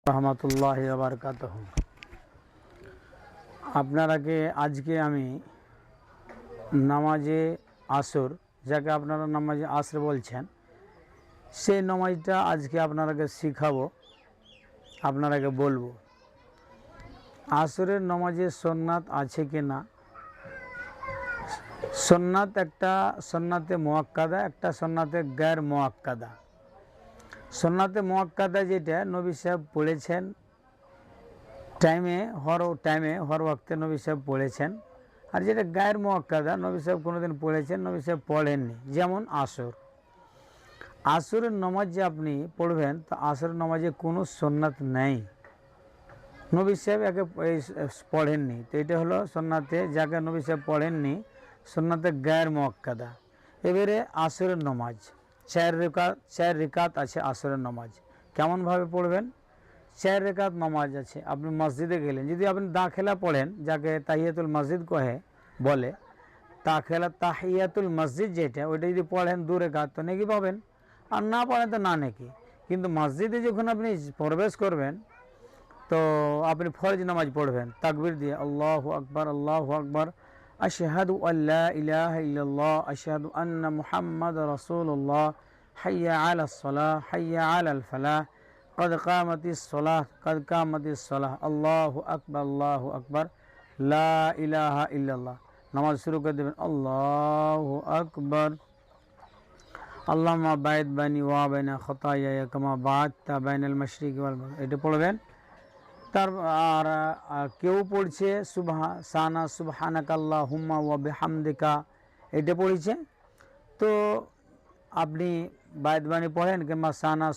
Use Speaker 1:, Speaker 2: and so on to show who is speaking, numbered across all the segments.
Speaker 1: রহমতুল্লাহি ওয়া বারাকাতুহু। আপনারাকে আজকে আমি নামাজে আসর, যাকে আপনারা নামাজে আসর বলছেন, সেই নামাজটা আজকে আপনারাকে শিখাবো, আপনারাকে বলবো। আসরের নামাজে সুন্নাত আছে কি না। সুন্নাত একটা সুন্নাতে মুআক্কাদা, একটা সুন্নাতে গায়র মুআক্কাদা। সুন্নাতে মুআক্কাদা যেটা নবী সাহেব পড়েছেন হর ওয়াক্তে নবী সাহেব পড়েছেন, আর যেটা গায়ের মুআক্কাদা নবী সাহেব কোনোদিন পড়েছেন, নবী সাহেব পড়েননি। যেমন আসরের নামাজ যে আপনি পড়বেন, তো আসরের নামাজে কোনো সুন্নাত নেই, নবী সাহেব একে পড়েননি। তো এটা হলো সুন্নাতে যাকে নবী সাহেব পড়েননি, সুন্নাতে গায়ের মুআক্কাদা। এবারে আসরের নামাজ চার রিকাত আছে। আসরের নামাজ কেমনভাবে পড়বেন? 4 রেকাত নামাজ আছে। আপনি মসজিদে গেলেন, যদি আপনি দাখিলা পড়েন, যাকে তাহিয়াতুল মসজিদ বলে, তাহিয়াতুল মসজিদ যেটা, ওইটা যদি পড়েন 2 রেকাত, তো নেকি পাবেন, আর না পড়েন তো না নেকি। কিন্তু মসজিদে যখন আপনি প্রবেশ করবেন, তো আপনি ফরজ নামাজ পড়বেন তাকবীর দিয়ে, আল্লাহু আকবার আল্লাহু আকবার, আশহাদু আল্লা ইলাহা ইল্লাল্লাহ, আশহাদু আন্না মুহাম্মাদুর রাসূলুল্লাহ, হাইয়া আলাস সালাহ, হাইয়া আলাল ফালাহ, কদ কামাতিস সালাহ, কদ কামাতিস সালাহ, আল্লাহু আকবার, লা ইলাহা ইল্লাল্লাহ। নামাজ শুরু করে দেবেন, আল্লাহু আকবার, আল্লাহুম্মা বাইদ বাইনি ওয়া বাইনা খাতায়ায়া কামা বা'আদতা বাইনাল মাশরিকি ওয়াল মাগরিব, এটা পড়বেন। আর কেউ পড়ছে সুবহানাকাল্লাহুম্মা ওয়া বিহামদিকা, এটা পড়েছে। তো আপনি বায়দ বাণী পড়েন, কিংবা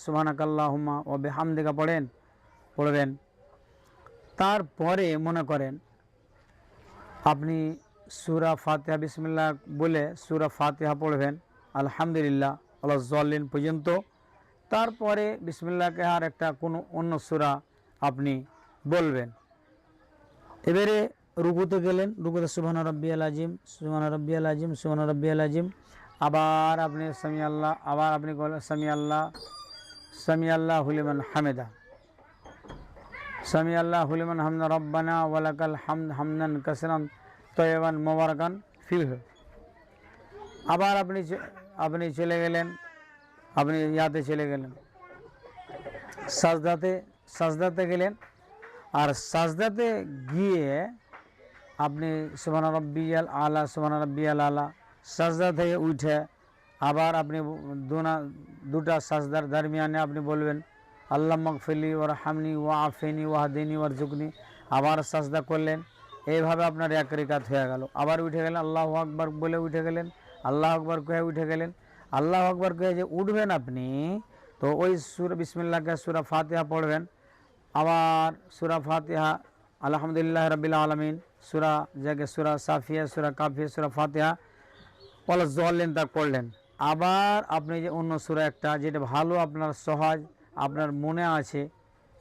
Speaker 1: সুবহানাকাল্লাহুম্মা ওয়া বিহামদিকা পড়বেন। তারপরে মনে করেন আপনি সূরা ফাতিহা বিসমিল্লাহ বলে সূরা ফাতিহা পড়বেন, আলহামদুলিল্লাহ ওয়ালা যাল্লিন পর্যন্ত। তারপরে বিসমিল্লাহকে আর একটা কোনো অন্য সূরা আপনি বলবেন। এবারে রুকুতে গেলেন, রুকুতে সুবহান রাব্বিয়াল আযীম, সুবহান রাব্বিয়াল আযীম, সুবহান রাব্বিয়াল আযীম। আবার আপনি সামি আল্লাহ, আবার আপনি বলেন সামি আল্লাহু লিমান হামিদা, সামি আল্লাহু লিমান হামিদা, রব্বানা ওয়া লাকাল হামদ হামদান কাসীরান তাইয়িবান মুবারাকান ফিহি। আবার আপনি চলে গেলেন, আপনি ইয়াতে চলে গেলেন, সাজদাতে গেলেন। আর সাজদাতে গিয়ে আপনি সুবহান রাব্বিয়াল আলা, সুবহান রাব্বিয়াল আলা, সাজদা থেকে উঠে আবার আপনি দুটা সাজদার দরমিয়ানে আপনি বলবেন, আল্লাহুম্মা গফিরলি ওয়ারহামনি ওয়াআফিনি ওয়াহদিনি ওয়ারযুকনি। আবার সাজদা করলেন। এইভাবে আপনার 1 রিকাত হয়ে গেল। আবার উঠে গেলেন, আল্লাহু আকবার বলে উঠে গেলেন, আল্লাহু আকবার কয়ে উঠে গেলেন। আল্লাহু আকবার কয়ে যে উঠবেন আপনি, তো ওই সূরা বিসমিল্লাহকে সূরা ফাতিহা পড়বেন। আবার সূরা ফাতিহা, আলহামদুলিল্লাহ রাব্বিল আলামিন, সূরা যাকে সূরা সাফিয়া, সূরা কাফিয়া, সূরা ফাতিহা, ওয়ালা যাল্লিন তা পড়লেন। আবার আপনি যে অন্য সূরা একটা, যেটা ভালো আপনার সহজ, আপনার মনে আছে,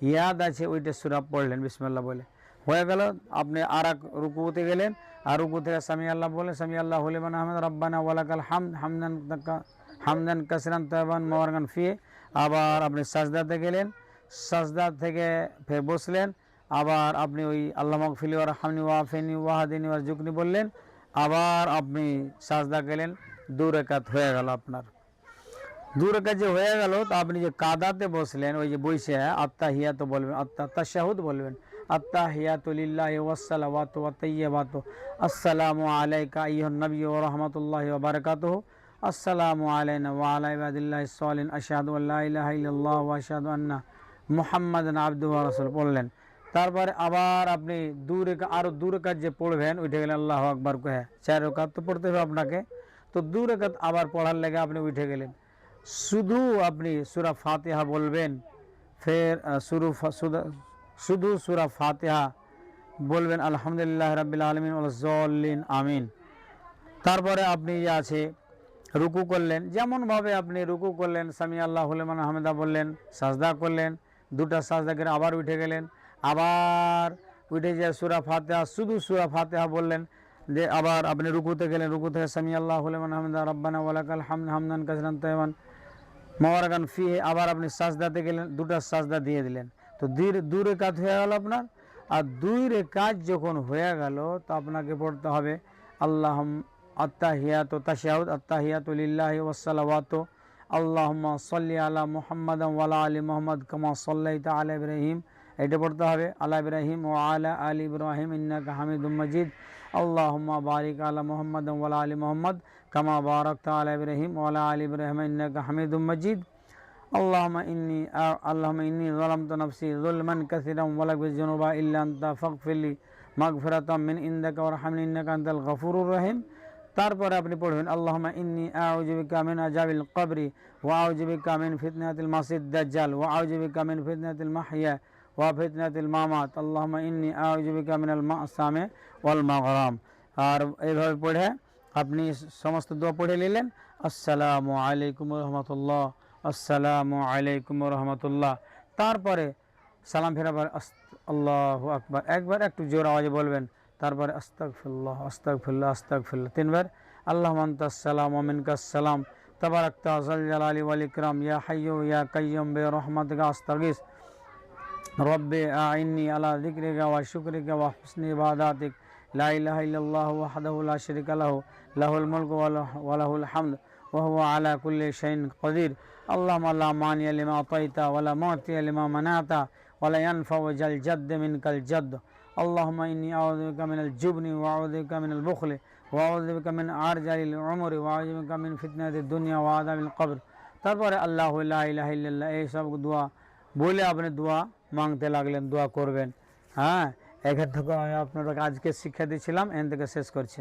Speaker 1: ইয়াদ আছে, ওইটা সূরা পড়লেন বিসমিল্লাহ বলে, হয়ে গেল। আপনি আর এক রুকুতে গেলেন, আর রুকু থেকে সামি আল্লাহ বলে, সামি আল্লাহু লিমান হামিদা, রব্বানা ওয়া লাকাল হামদ হামদান কাসীরান তাইয়িবান মুবারাকান ফিহি। আবার আপনি সাজদাতে গেলেন, সাজদা থেকে ফের বসলেন। আবার আপনি ওই আল্লাহুম্মা গফিরলি ওয়ারহামনি ওয়াআফিনি ওয়াহদিনি ওয়ারযুকনি বললেন। আবার আপনি সাজদা গেলেন। 2 রিকাত হয়ে গেল আপনার। 2 রিকাত যে হয়ে গেল, তো আপনি যে কাদাতে বসলেন, ওই যে বসে আত্তাহিয়াতু বলবেন, তাশাহুদ বলবেন, আত্তাহিয়াতু লিল্লাহি ওয়াসসালাওয়াতু ওয়াত-তাইয়্যিবাতু, আসসালামু আলাইকা আইয়ুহান নাবিয়্যু ওয়া রাহমাতুল্লাহি ওয়া বারাকাতুহু, আসসালামু আলাইনা ওয়া আলা ইবাদিল্লাহিস সালিহিন, আশহাদু আল্লা ইলাহা ইল্লাল্লাহ ওয়া আশহাদু আন্না মুহাম্মাদান আবদুহু ওয়া রাসূলুহু পড়লেন। তারপরে আবার আপনি আরো 2 রিকাত যে পড়বেন, উঠে গেলেন আল্লাহু আকবার কহে। 4 রিকাত তো পড়তে হবে আপনাকে। তো 2 রিকাত আবার পড়ার লেগে আপনি উঠে গেলেন। শুধু আপনি সূরা ফাতিহা বলবেন, ফের শুধু সূরা ফাতিহা বলবেন, আলহামদুলিল্লাহ রাব্বিল আলামিন ওয়ালা যাল্লিন আমিন। তারপরে আপনি যে আছে রুকু করলেন, যেমনভাবে আপনি রুকু করলেন, সামি আল্লাহু লিমান হামিদা বললেন, সাজদা করলেন, 2টা সাজদা করে আবার উঠে গেলেন। আবার উঠে যে সূরা ফাতিহা, শুধু সূরা ফাতিহা বললেন, যে আবার আপনি রুকুতে গেলেন, রুকু থেকে সামি আল্লাহু লিমান হামিদা, রব্বানা ওয়া লাকাল হামদ হামদান কাসীরান তাইয়িবান মুবারাকান ফিহি। আবার আপনি সাজদাতে গেলেন, 2টা সাজদা দিয়ে দিলেন। তো দুই রেখাত হয়ে গেল আপনার। আর দুই রেখাত যখন হয়ে গেল তো আপনাকে পড়তে হবে আল্লাহ আত্তাহিয়াত তাশাহুদ আত্তাহিয়াতু লিল্লাহি ওয়াস সালাওয়াতু আল্লাহুম্মা সাল্লি আলা মুহাম্মাদ ওয়া আলা আলি মুহাম্মাদ কামা সাল্লাইতা আলা ইব্রাহিম, এটা পড়তে হবে আলা ইব্রাহিম ওয়া আলা আলি ইব্রাহিম ইন্নাকা হামিদুম মাজিদ আল্লাহুম্মা বারিক আলা মুহাম্মাদ ওয়া আলা আলি মুহাম্মাদ কামা বারাকতা আলা ইব্রাহিম ওয়া আলা আলি ইব্রাহিম ইন্নাকা হামিদুম মাজিদ اللهم إني ظلمت نفسي ظلما كثيرا ولك بالذنوب إلا أنت فاغفر لي مغفرة من عندك وارحمني إنك أنت الغفور الرحيم। তারপরে আপনি পড়বেন আল্লাহুম্মা ইন্নী আউযু বিকা মিন আযাবিল কবরি ওয়া আউযু বিকা মিন ফিতনাতিল মাসিদ দাজ্জাল ওয়া আউযু বিকা মিন ফিতনাতিল মাহইয়া ওয়া ফিতনাতিল মামাত আল্লাহুম্মা ইন্নী আউযু বিকা মিনাল মাসামি ওয়াল মাগরাম। আর এইভাবে পড়ে আপনি সমস্ত দোয়া পড়ে নিলেন। আসসালামু আলাইকুম ওয়া রাহমাতুল্লাহ, আসসালামু আলাইকুম ওয়া রাহমাতুল্লাহ। তারপরে সালাম ফেরাবার আল্লাহু আকবার একবার একটু জোর আওয়াজে বলবেন। তারপরে আস্তাগফিরুল্লাহ আস্তাগফিরুল্লাহ আস্তাগফিরুল্লাহ তিনবার। আল্লাহুম্মা আনতাস সালাম ওয়া মিনকাস সালাম তাবারাকতা যাল জালালি ওয়াল ইকরাম ইয়া হাইয়্যু ইয়া কাইয়্যুম বিরহমাতিকা আস্তাগীস রব্বি আইন্নি আলা যিকরিকা ওয়া শুকরিকা ওয়া হুসনি ইবাদাতিক লা ইলাহা ইল্লাল্লাহু ওয়াহদাহু লা শারীকা লাহু লাহুল মুলকু ওয়া লাহুল হামদ ওয়া হুয়া আলা কুল্লি শাইইন কাদির আল্লাহুম্মা লা মানিয়া লিমা আতাইতা ওয়া লা মু'তিয়া লিমা মানাতা ওয়া লা ইয়ানফাউ জাল জাদ্দ মিনকাল জাদ্দ اللهم إني أعوذ بك من الجبن وأعوذ بك من البخل وأعوذ بك من عرجل العمر وأعوذ بك من فتنة الدنيا وعذاب القبر। তারপরে আল্লাহু লা ইলাহা ইল্লাল্লাহ এই সব দোয়া বলে আপনি দোয়া মাংতে লাগলেন, দোয়া করবেন। হ্যাঁ, এখান থেকে আমি আপনাদেরকে আজকে শিক্ষা দিয়েছিলাম, এখান থেকে শেষ করছি।